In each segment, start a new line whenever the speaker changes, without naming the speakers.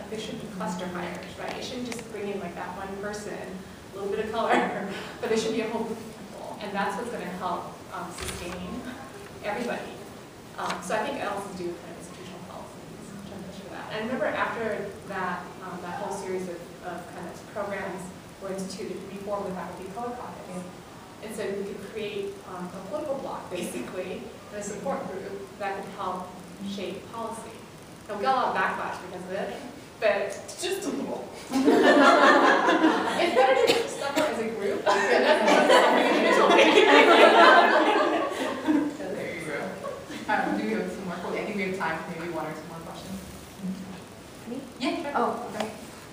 Like there should be cluster hires, right? You shouldn't just bring in like that one person, a little bit of color, but there should be a whole group of people, and that's what's going to help sustain everybody. So I think it also to do with kind of institutional policies, for that. And I remember after that, that whole series of kind of programs were instituted, we formed the Faculty Color Caucus. And so we could create a political bloc, basically, and a support group that could help shape policy. And we got a lot of backlash because of it, but just a little. It's better to suffer as a group than individually.
There you go. Do we have some more? I think we have time for maybe one or two more questions.
Me?
Yeah, sure.
Oh, okay.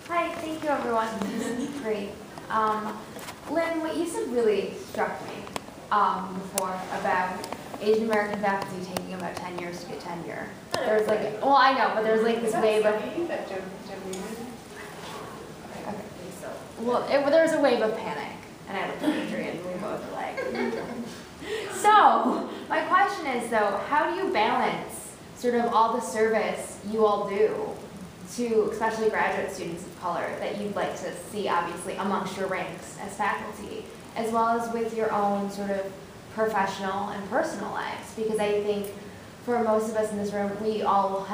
Hi, thank you everyone. This is great. Lynn, what you said really struck me before about Asian American faculty taking about 10 years to get tenure. There's like, well, I know, but there's like this wave of. Well, there was a wave of panic, and I looked at Adrian, and we both were like. So, my question is though, how do you balance sort of all the service you all do to especially graduate students of color that you'd like to see obviously amongst your ranks as faculty, as well as with your own sort of professional and personal lives? Because I think for most of us in this room, we all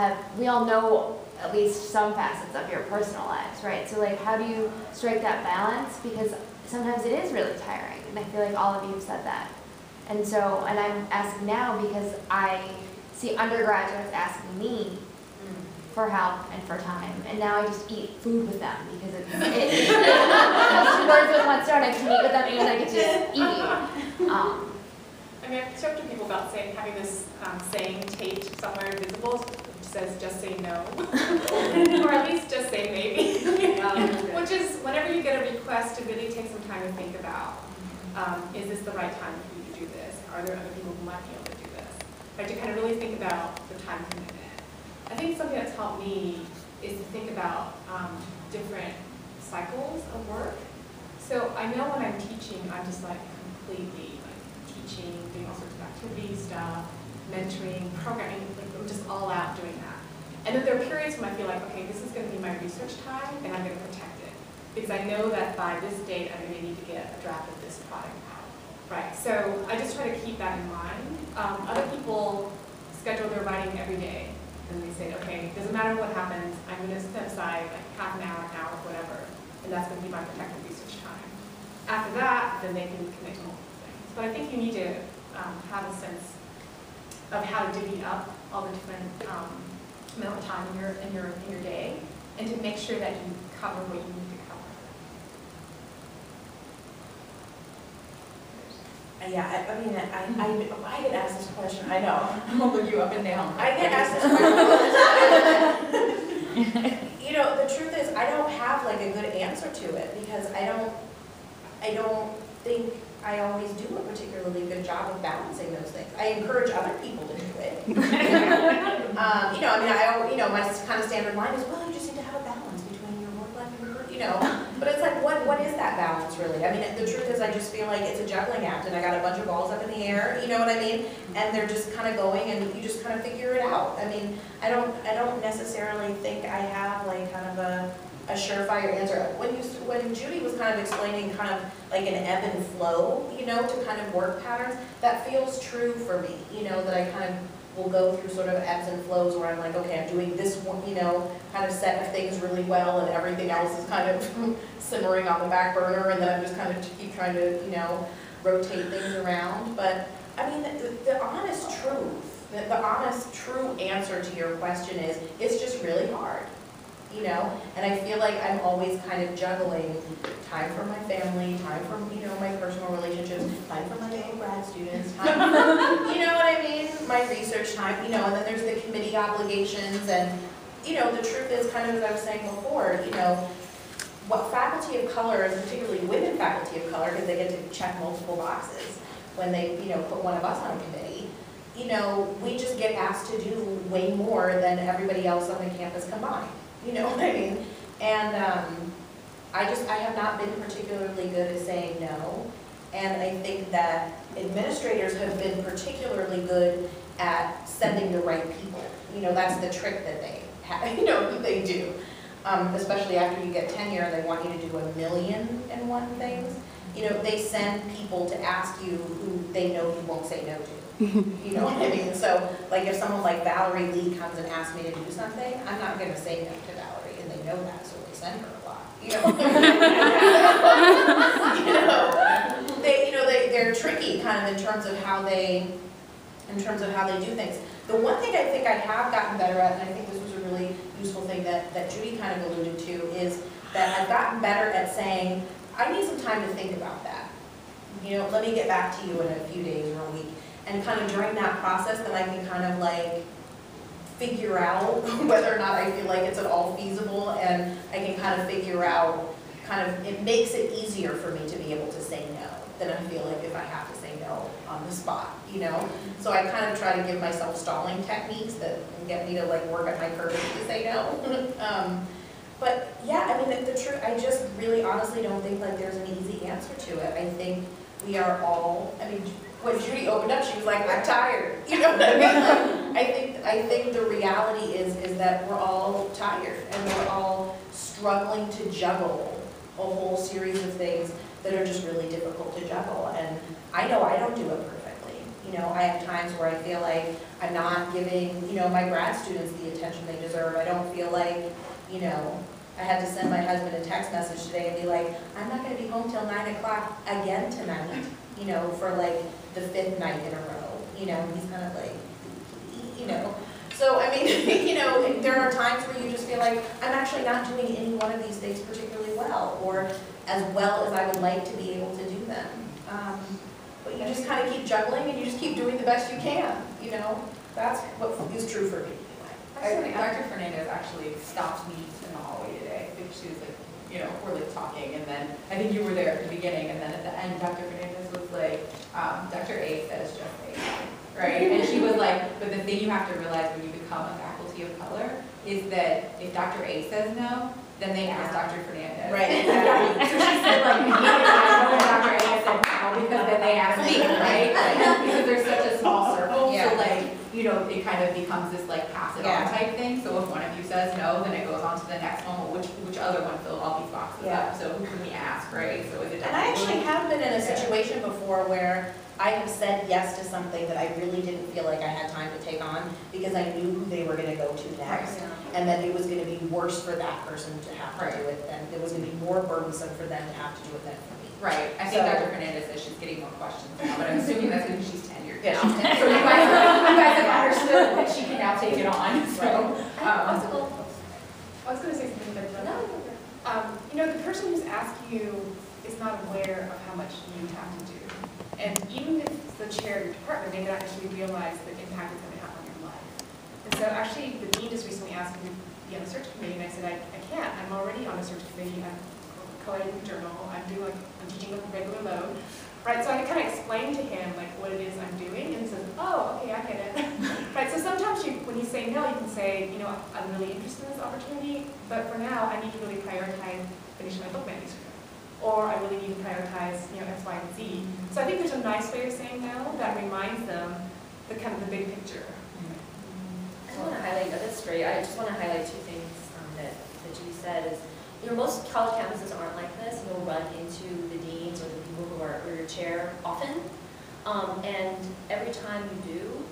know at least some facets of your personal lives, right? So like, how do you strike that balance? Because sometimes it is really tiring, and I feel like all of you have said that. And so, and I'm asking now because I see undergraduates asking me for help and for time, and now I just eat food with them because it's two birds with one stone. I can eat with them and I can just eat.
I mean, I've talked to people about having this saying taped somewhere visible, which says "just say no," or at least just say maybe. Which is whenever you get a request to really take some time to think about, is this the right time for you to do this? Are there other people who might be able to do this? Right, to kind of really think about the time commitment. I think something that's helped me is to think about different cycles of work. So I know when I'm teaching, I'm just like completely like teaching, doing all sorts of activity stuff, mentoring, programming, like I'm just all out doing that. And then there are periods when I feel like, okay, this is going to be my research time, and I'm going to protect it. Because I know that by this date, I'm going to need to get a draft of this product out. Right, so I just try to keep that in mind. Other people schedule their writing every day. And they say, okay, doesn't matter what happens, I'm going to set aside like half an hour, whatever, and that's going to be my protected research time. After that, then they can commit to multiple things. But I think you need to have a sense of how to divvy up all the different amount of time in your day, and to make sure that you cover what you need to cover.
Yeah, I mean, I get asked this question, I know.
I'm gonna look you up and down.
I get asked this question all the time. You know, the truth is, I don't have like a good answer to it, because I don't think I always do a particularly good job of balancing those things. I encourage other people to do it. You know, I mean, my kind of standard line is, well, you just need to have a balance between your work life and your, you know. But it's like, what is that balance really? I mean, the truth is, I just feel like it's a juggling act, and I got a bunch of balls up in the air, you know what I mean? And they're just kind of going, and you just kind of figure it out. I mean, I don't necessarily think I have like kind of a surefire answer. When Judy was kind of explaining kind of like an ebb and flow, you know, to kind of work patterns, that feels true for me, you know, that I kind of will go through sort of ebbs and flows where I'm like, okay, I'm doing this one, you know, kind of set of things really well, and everything else is kind of simmering on the back burner, and then I'm just kind of keep trying to, you know, rotate things around. But I mean, the honest truth, the honest true answer to your question is, it's just really hard. You know, and I feel like I'm always kind of juggling time for my family, time for, you know, my personal relationships, time for my little grad students, time for, you know what I mean, my research time, you know, and then there's the committee obligations, and, you know, the truth is, kind of as I was saying before, you know, what faculty of color, and particularly women faculty of color, because they get to check multiple boxes when they, you know, put one of us on a committee, you know, we just get asked to do way more than everybody else on the campus combined. You know what I mean? And I have not been particularly good at saying no. And I think that administrators have been particularly good at sending the right people. You know, that's the trick that they have, you know, they do. especially after you get tenure and they want you to do 1,000,001 things. You know, they send people to ask you who they know you won't say no to. You know what I mean? So, like, if someone like Valerie Lee comes and asks me to do something, I'm not going to say no to Valerie, and they know that, so they send her a lot. You know, they're tricky, kind of in terms of how they do things. The one thing I think I have gotten better at, and I think this was a really useful thing that Judy kind of alluded to, is that I've gotten better at saying, I need some time to think about that. You know, let me get back to you in a few days or a week. And kind of during that process, then I can kind of like figure out whether or not I feel like it's at all feasible, and I can kind of figure out, it makes it easier for me to be able to say no than I feel like if I have to say no on the spot, you know? So I kind of try to give myself stalling techniques that get me to like work at my courage to say no. But yeah, I mean, the truth, I just really honestly don't think like there's an easy answer to it. I think we are all, I mean, when Judy opened up, she was like, I'm tired. You know what I mean? Like, I think the reality is that we're all tired, and we're all struggling to juggle a whole series of things that are just really difficult to juggle. And I know I don't do it perfectly. You know, I have times where I feel like I'm not giving, you know, my grad students the attention they deserve. I don't feel like, you know, I had to send my husband a text message today and be like, I'm not going to be home till 9 o'clock again tonight, you know, for like the 5th night in a row. You know, he's kind of like, you know. So, I mean, you know, there are times where you just feel like, I'm actually not doing any one of these things particularly well, or as well as I would like to be able to do them. But you just kind of keep juggling, and you just keep doing the best you can, you know. That's what is true for me.
I think Dr. Fernandez actually stopped me in the hallway today. I think she was like, you know, we're like talking, and then I think you were there at the beginning, and then at the end, Dr. Fernandez was like, Dr. A says just A, right? And she was like, but the thing you have to realize when you become a faculty of color is that if Dr. A says no, then they ask Dr. Fernandez.
Right.
So she said, like, me and I know when Dr. A said no, because then they ask me, right? Because there's such a small circle,
Yeah.
so like, you know, it kind of becomes this like pass it on type thing. So if one of you says no, then it goes on to the next one. Well, which other one filled all these boxes up? So who can we ask, right? So is it?
And I actually have been in a situation before where I have said yes to something that I really didn't feel like I had time to take on because I knew who they were going to go to next, and that it was going to be worse for that person to have to do it than it was going to be more burdensome for them to have to do it than for me.
Right. I think Dr. Fernandez says she's getting more questions now, but I'm assuming that's because she's tenured.
Yeah,
now.
she's tenured.
So you guys have understood that she can now take it on. So,
I was going to say something, but you know, the person who's asking you is not aware of how much you have to do. And even if it's the chair of your department, they don't actually realize the impact it's going to have on your life. And so actually, the dean just recently asked me to be on the search committee, and I said, I can't. I'm already on the search committee. I'm co-editing the journal. I'm teaching with a regular load. Right, so I kind of explain to him like what it is I'm doing, and he says, oh, okay, I get it. Right, so sometimes when you say no, you can say, you know, I'm really interested in this opportunity, but for now, I need to really prioritize finishing my book manuscript. Or I really need to prioritize, you know, X, Y, and Z. So I think there's a nice way of saying no that reminds them the kind of the big picture.
I want to highlight, that's great. I just want to highlight two things that Judy said is, you know, most college campuses aren't like this. You'll run into the deans or the people who are or your chair often. And every time you do,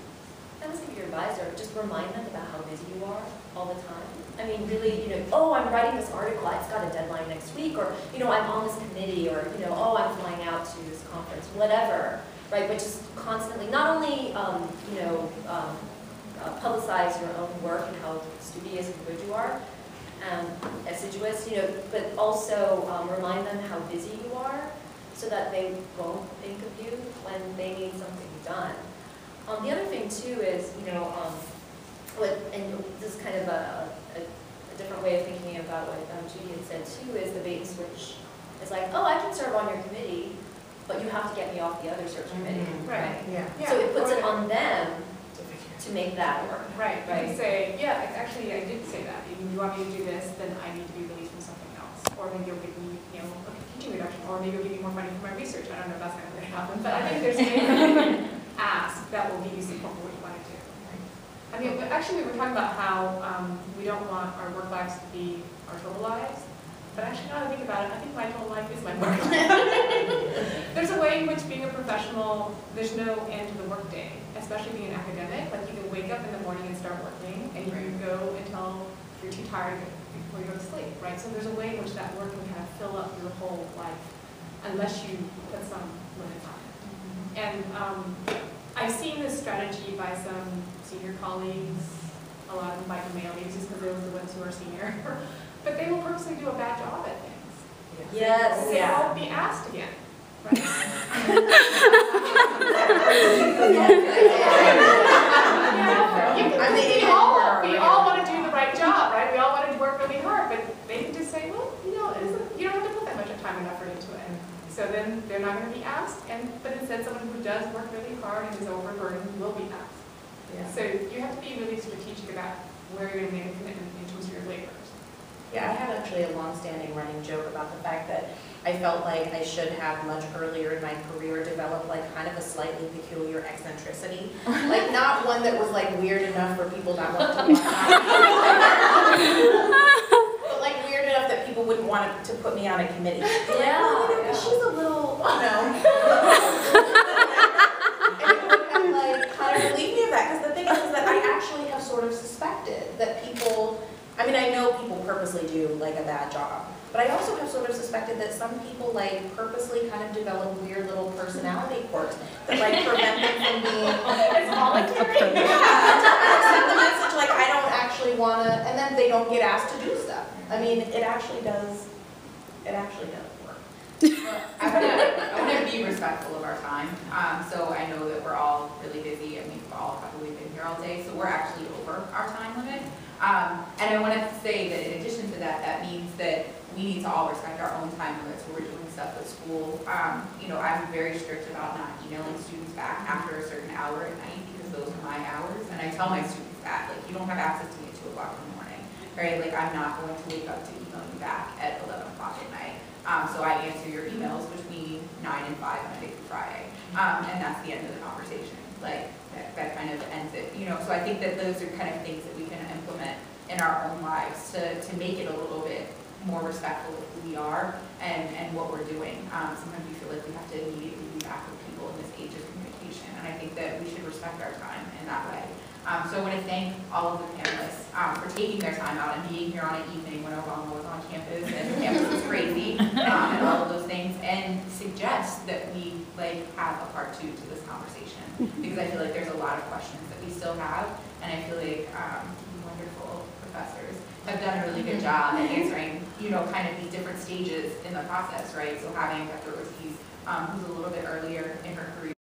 not just your advisor, just remind them about how busy you are all the time. I mean, really, you know, oh, I'm writing this article, it's got a deadline next week, or, you know, I'm on this committee, or, you know, oh, I'm flying out to this conference, whatever, right? But just constantly, not only, you know, publicize your own work and how studious and good you are, assiduous, you know, but also remind them how busy you are so that they won't think of you when they need something done. The other thing too is, you know, and this is kind of a different way of thinking about what Judy had said too, is the bait and switch. It's like, oh, I can serve on your committee, but you have to get me off the other search committee, right?
Yeah.
So it puts it on them to make that work.
Right. You say, yeah, actually, I did say that. If you want me to do this, then I need to be released from something else. Or maybe you'll give me, you know, a teaching reduction. Or maybe you'll give me more money for my research. I don't know if that's going to happen. But I think there's many ask that will give you support for what you want to do. I I mean, actually, we were talking about how we don't want our work lives to be our total lives. But actually, now that I think about it, I think my total life is my work life. There's a way in which being a professional, there's no end to the workday, especially being an academic. Like, you can wake up in the morning and start working, and you can go until you're too tired before you go to sleep, right? So there's a way in which that work can kind of fill up your whole life, unless you put some limits on it. And I've seen this strategy by some senior colleagues, a lot of them by male leaders, just because they're the ones who are senior. But they will purposely do a bad job at things.
Yes,
They won't be asked again, right? We all want to do the right job, right? We all want to work really hard, but they can just say, well, you don't have to put that much time and effort into it. So then they're not going to be asked, but instead someone who does work really hard and is overburdened will be asked.
Yeah.
So you have to be really strategic about where you're going to make a commitment in terms of your labors.
Yeah, I had actually a long-standing running joke about the fact that I felt like I should have much earlier in my career developed like kind of a slightly peculiar eccentricity. Like not one that was like weird enough for people not want to watch but like weird enough that people wouldn't want to put me on a committee.
Yeah.
She's a little, and it would have like kind of relieved me of that, because the thing is that I actually have sort of suspected that people, I mean, I know people purposely do like a bad job, but I also have sort of suspected that some people like purposely kind of develop weird little personality quirks that like prevent them from being.
It's voluntary.
Send the message like I don't actually want to, and then they don't get asked to do stuff. I mean, it actually does. It actually does work.
I want to be respectful of our time. So I know that we're all really busy and we've all probably been here all day, so we're actually over our time limit. And I want to say that in addition to that, that means that we need to all respect our own time limits when we're doing stuff at school. I'm very strict about not emailing students back after a certain hour at night, because those are my hours. And I tell my students that, like, you don't have access to me at 2 o'clock in the morning, right? Like, I'm not going to wake up to email you back at 11 o'clock at night. So I answer your emails between 9 and 5 Monday through Friday. And that's the end of the conversation. Like, that kind of ends it, So I think that those are kind of things that we can implement in our own lives to make it a little bit more respectful of who we are and what we're doing. Sometimes we feel like we have to immediately be back with people in this age of communication, and I think that we should respect our time in that way. So I want to thank all of the panelists for taking their time out and being here on an evening when Obama was on campus and campus was crazy and all of those things, and suggest that we have a part 2 to this conversation, because I feel like there's a lot of questions that we still have, and I feel like wonderful professors have done a really good job at answering, kind of these different stages in the process, right? So having Dr. Ortiz, who's a little bit earlier in her career,